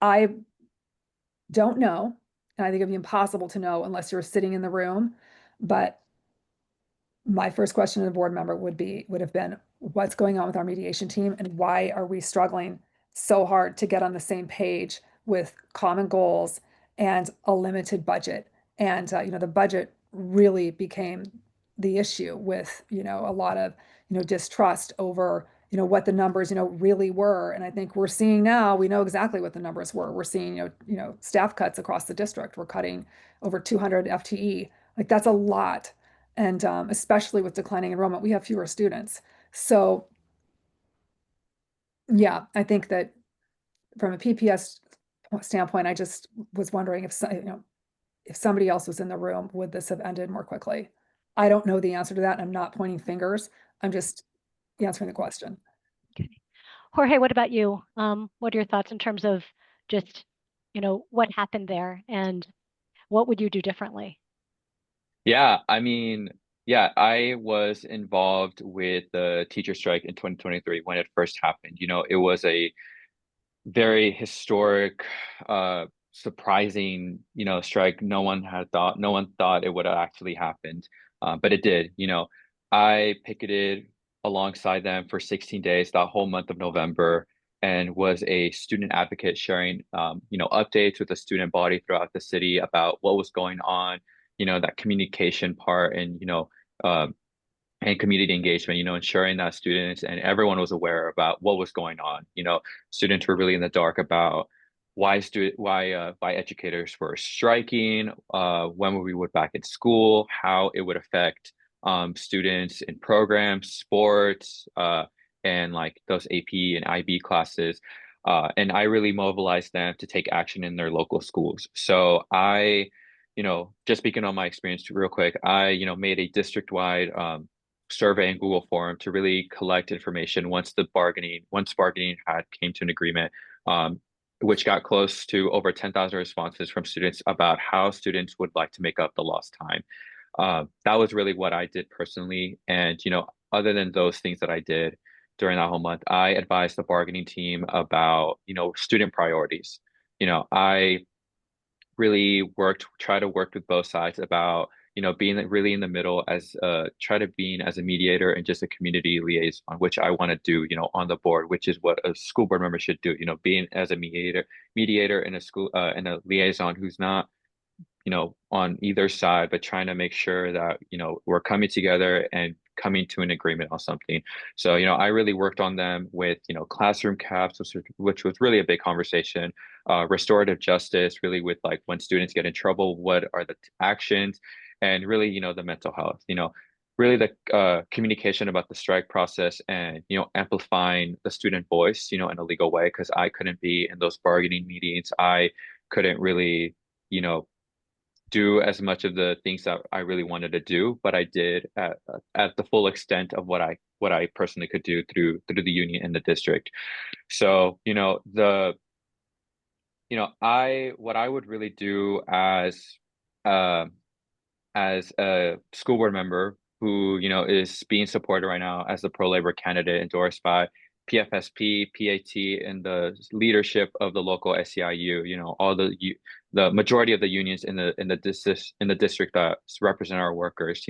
I don't know, and I think it'd be impossible to know unless you're sitting in the room. But my first question to the board member would have been, what's going on with our mediation team, and why are we struggling so hard to get on the same page with common goals and a limited budget? And the budget really became the issue with, a lot of, distrust over, what the numbers, really were. And I think we're seeing now, we know exactly what the numbers were. We're seeing, staff cuts across the district. We're cutting over 200 FTE. Like, that's a lot. And especially with declining enrollment, we have fewer students. So yeah, I think that from a PPS standpoint, I just was wondering if if somebody else was in the room, would this have ended more quickly? I don't know the answer to that, and I'm not pointing fingers. I'm just answering the question. Okay. Jorge, what about you? What are your thoughts in terms of just, what happened there and what would you do differently? Yeah, I mean, yeah, I was involved with the teacher strike in 2023 when it first happened. It was a very historic, surprising, strike. No one thought it would have actually happened, but it did. I picketed alongside them for 16 days, that whole month of November, and was a student advocate sharing, updates with the student body throughout the city about what was going on, that communication part, uh, and community engagement, ensuring that students and everyone was aware about what was going on. Students were really in the dark about why educators were striking, when we would back in school, how it would affect students in programs, sports, and like those AP and IB classes. And I really mobilized them to take action in their local schools. So just speaking on my experience real quick, I, made a district-wide survey and Google form to really collect information once bargaining had came to an agreement, which got close to over 10,000 responses from students about how students would like to make up the lost time. That was really what I did personally. And, other than those things that I did during that whole month, I advised the bargaining team about, student priorities. I really try to work with both sides about, being really in the middle as try to being as a mediator and just a community liaison, which I want to do, on the board, which is what a school board member should do, being as a mediator in a school, and a liaison who's not, on either side, but trying to make sure that, we're coming together and coming to an agreement on something. So, I really worked on them with, classroom caps, which was really a big conversation, restorative justice, really with like when students get in trouble, what are the actions, and really, the mental health, really the communication about the strike process and, amplifying the student voice, in a legal way, because I couldn't be in those bargaining meetings. I couldn't really, you know, do as much of the things that I really wanted to do, but I did at the full extent of what I personally could do through the union and the district. So, I what I would really do uh, as a school board member who, is being supported right now as the pro-labor candidate endorsed by PFSP, PAT, and the leadership of the local SEIU, all the majority of the unions in the district that represent our workers.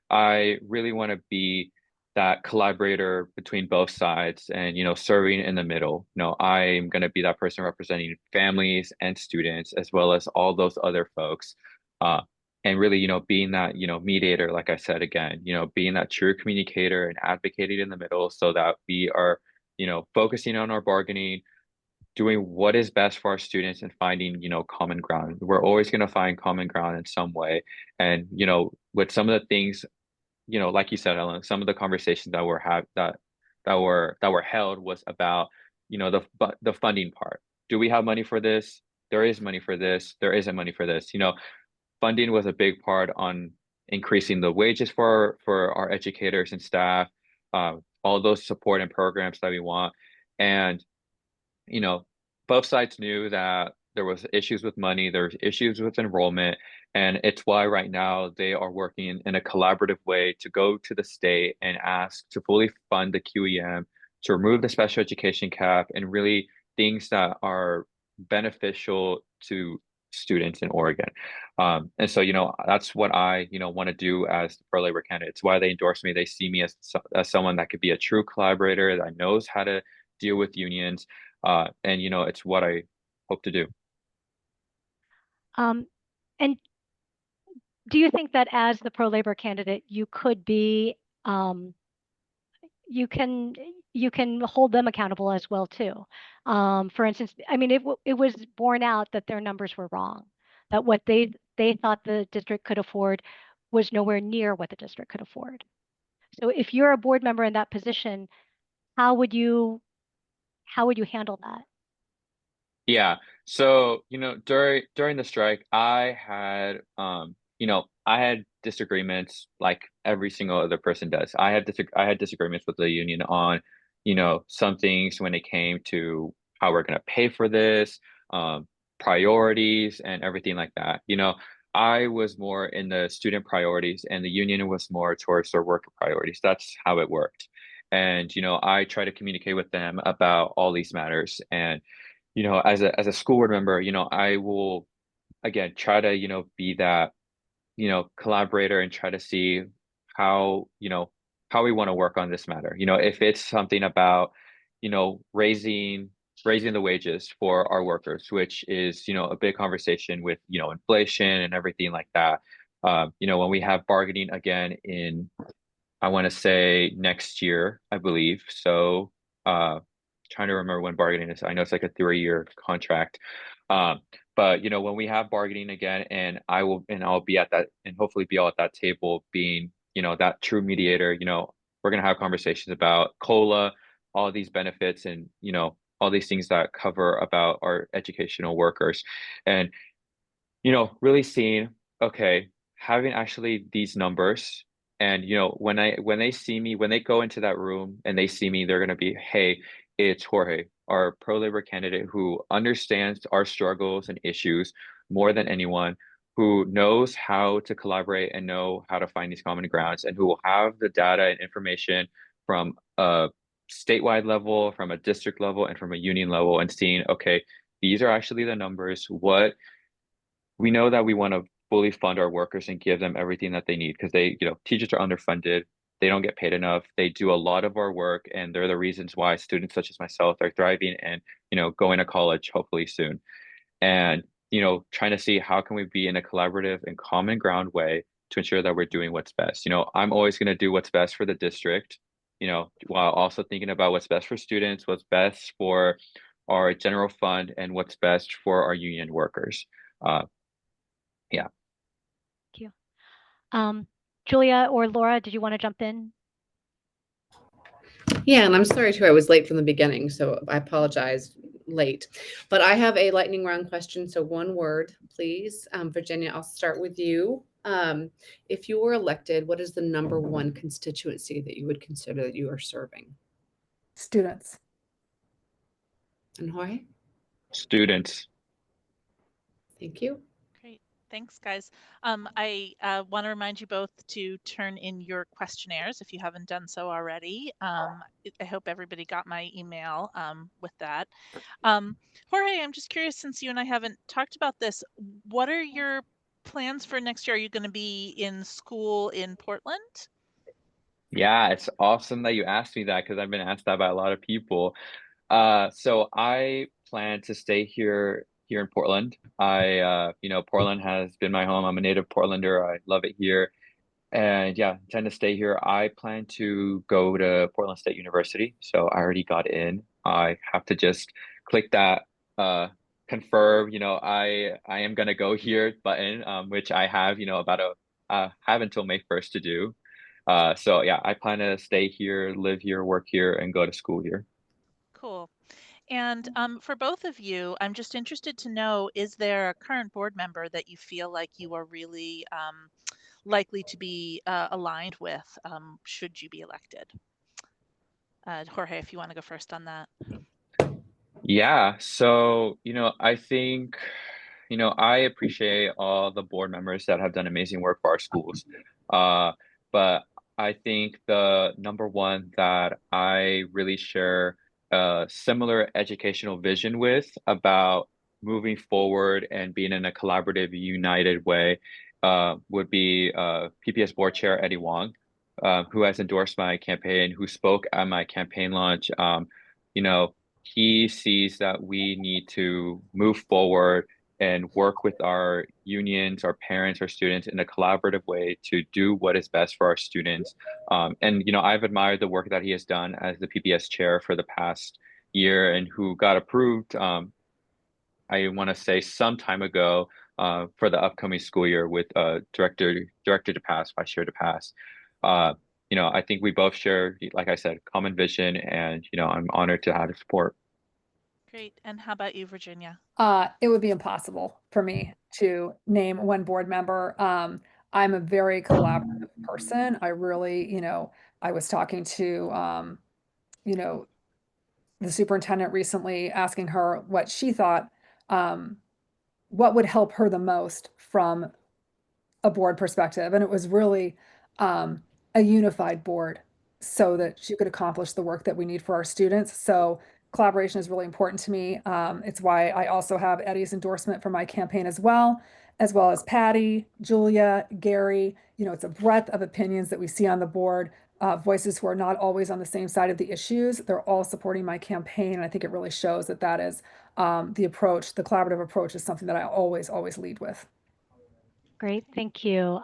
I really want to be that collaborator between both sides and, serving in the middle. I'm going to be that person representing families and students as well as all those other folks. And really, being that, mediator, like I said, again, being that true communicator and advocating in the middle so that we are, focusing on our bargaining, doing what is best for our students and finding, common ground. We're always going to find common ground in some way. And, with some of the things, like you said, Ellen, some of the conversations that were held was about, the funding part. Do we have money for this? There is money for this. There isn't money for this. Funding was a big part on increasing the wages for our educators and staff, all those support and programs that we want. And, you know, both sides knew that there was issues with money, there's issues with enrollment, and it's why right now they are working in a collaborative way to go to the state and ask to fully fund the QEM, to remove the special education cap, and really things that are beneficial to students in Oregon. And so, that's what I, want to do as the pro labor candidate. It's why they endorse me. They see me as someone that could be a true collaborator that knows how to deal with unions. And, it's what I hope to do. And do you think that as the pro-labor candidate, you could be, you can hold them accountable as well too? For instance, I mean, it was borne out that their numbers were wrong, that what they thought the district could afford was nowhere near what the district could afford. So if you're a board member in that position, how would you handle that? Yeah. So, during the strike, I had disagreements like every single other person does. I had disagreements with the union on, some things when it came to how we're gonna pay for this, priorities and everything like that. I was more in the student priorities and the union was more towards their worker priorities. That's how it worked. And, I try to communicate with them about all these matters. And as a school board member, I will again try to, be that, collaborator and try to see how, how we want to work on this matter. If it's something about, raising the wages for our workers, which is, a big conversation with, inflation and everything like that. When we have bargaining again in, I want to say next year, I believe. So, trying to remember when bargaining is. I know it's like a 3-year contract. Um, but when we have bargaining again, and I'll be at that, and hopefully be all at that table, being that true mediator. We're gonna have conversations about COLA, all these benefits, and all these things that cover about our educational workers, and really seeing, okay, having actually these numbers, and when they see me, when they go into that room and they see me, they're gonna be, hey, it's Jorge, our pro-labor candidate who understands our struggles and issues more than anyone, who knows how to collaborate and know how to find these common grounds, and who will have the data and information from a statewide level, from a district level, and from a union level, and seeing, okay, these are actually the numbers. What we know that we want to fully fund our workers and give them everything that they need, because teachers are underfunded. They don't get paid enough. They do a lot of our work, and they're the reasons why students such as myself are thriving and, going to college hopefully soon. And, trying to see how can we be in a collaborative and common ground way to ensure that we're doing what's best. I'm always going to do what's best for the district, while also thinking about what's best for students, what's best for our general fund, and what's best for our union workers. Yeah. Thank you. Julia or Laura, did you want to jump in? Yeah, and I'm sorry too, I was late from the beginning, so I apologize late. But I have a lightning round question, so one word, please. Virginia, I'll start with you. If you were elected, what is the #1 constituency that you would consider that you are serving? Students. And Jorge? Students. Thank you. Great. Thanks, guys. I want to remind you both to turn in your questionnaires if you haven't done so already. I hope everybody got my email with that. Jorge, I'm just curious, since you and I haven't talked about this, what are your plans for next year? Are you going to be in school in Portland? Yeah, it's awesome that you asked me that, because I've been asked that by a lot of people. So I plan to stay here in Portland. Portland has been my home. I'm a native Portlander. I love it here. And yeah, intend to stay here. I plan to go to Portland State University. So I already got in. I have to just click that confirm, I am gonna go here button, which I have, about have until May 1st to do. So yeah, I plan to stay here, live here, work here, and go to school here. Cool. And for both of you, I'm just interested to know, is there a current board member that you feel like you are really likely to be aligned with should you be elected? Jorge, if you want to go first on that. Yeah, so, I think, I appreciate all the board members that have done amazing work for our schools. But I think the #1 that I really share a similar educational vision with, about moving forward and being in a collaborative, united way, would be PPS Board Chair Eddie Wong, who has endorsed my campaign, who spoke at my campaign launch. You know, he sees that we need to move forward and work with our unions, our parents, our students in a collaborative way to do what is best for our students. And I've admired the work that he has done as the PPS chair for the past year, and who got approved, I want to say some time ago, for the upcoming school year with Director DePass, Vice Chair DePass. I think we both share, like I said, common vision, and I'm honored to have his support. Great. And how about you, Virginia? It would be impossible for me to name one board member. I'm a very collaborative person. I really, I was talking to, the superintendent recently, asking her what she thought, what would help her the most from a board perspective. And it was really a unified board, so that she could accomplish the work that we need for our students. So collaboration is really important to me. It's why I also have Eddie's endorsement for my campaign as well as Patty, Julia, Gary. You know, it's a breadth of opinions that we see on the board, voices who are not always on the same side of the issues. They're all supporting my campaign. And I think it really shows that that is the approach, the collaborative approach is something that I always lead with. Great, thank you.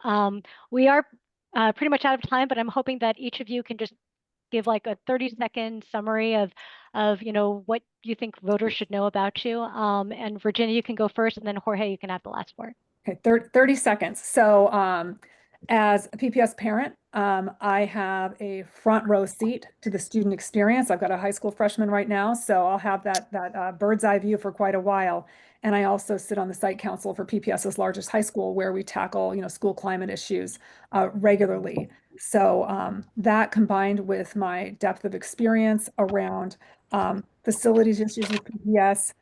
We are pretty much out of time, but I'm hoping that each of you can just give like a 30-second summary of you know, what you think voters should know about you. And Virginia, you can go first, and then Jorge, you can have the last word. Okay, 30 seconds. So as a PPS parent, I have a front row seat to the student experience. I've got a high school freshman right now, so I'll have that bird's eye view for quite a while. And I also sit on the site council for PPS's largest high school, where we tackle, you know, school climate issues regularly. So that combined with my depth of experience around facilities issues with PPS,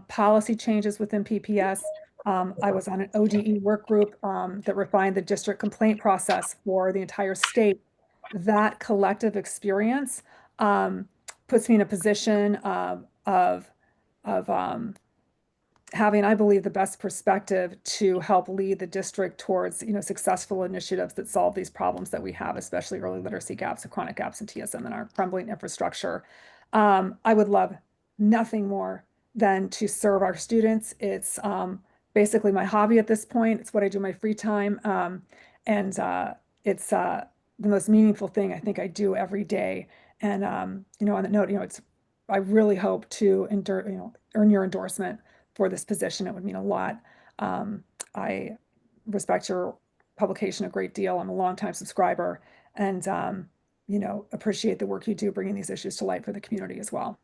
policy changes within PPS. I was on an ODE work group that refined the district complaint process for the entire state. That collective experience puts me in a position of having, I believe, the best perspective to help lead the district towards, you know, successful initiatives that solve these problems that we have, especially early literacy gaps and chronic gaps in TSM and our crumbling infrastructure. I would love nothing more than to serve our students. It's basically my hobby at this point. It's what I do in my free time. And it's the most meaningful thing I think I do every day. And, you know, on that note, you know, I really hope to earn your endorsement for this position. It would mean a lot. I respect your publication a great deal. I'm a longtime subscriber and, you know, appreciate the work you do bringing these issues to light for the community as well.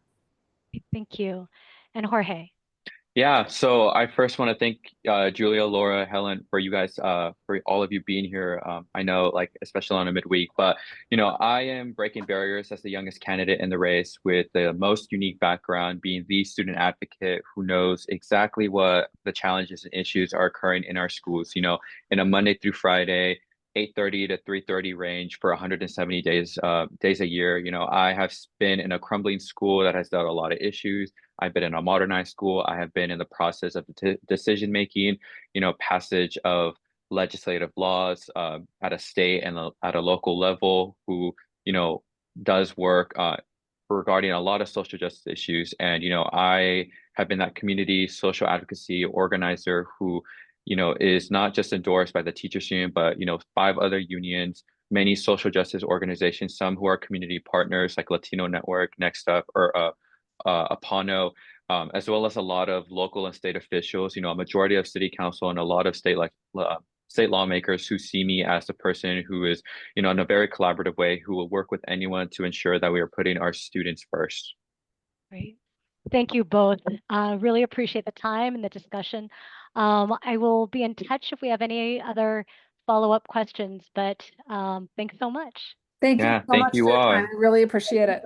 Thank you. And Jorge. Yeah, so I first want to thank Julia, Laura, Helen for you guys, for all of you being here. I know, like, especially on a midweek, but you know, I am breaking barriers as the youngest candidate in the race with the most unique background, being the student advocate who knows exactly what the challenges and issues are occurring in our schools. You know, in a Monday through Friday, 8:30 to 3:30 range for 170 days a year. You know, I have been in a crumbling school that has dealt a lot of issues. I've been in a modernized school. I have been in the process of decision making, you know, passage of legislative laws at a state and at a local level. Who, you know, does work regarding a lot of social justice issues. And you know, I have been that community social advocacy organizer who, you know, is not just endorsed by the teachers union, but you know, 5 other unions, many social justice organizations, some who are community partners like Latino Network, Next Up, or Apano, as well as a lot of local and state officials, you know, a majority of city council and a lot of state state lawmakers who see me as the person who is, you know, in a very collaborative way, who will work with anyone to ensure that we are putting our students first. Great. Thank you both. Really appreciate the time and the discussion. I will be in touch if we have any other follow-up questions, but thanks so much. Thank you Yeah, so thank much you for your all. time. I really appreciate it.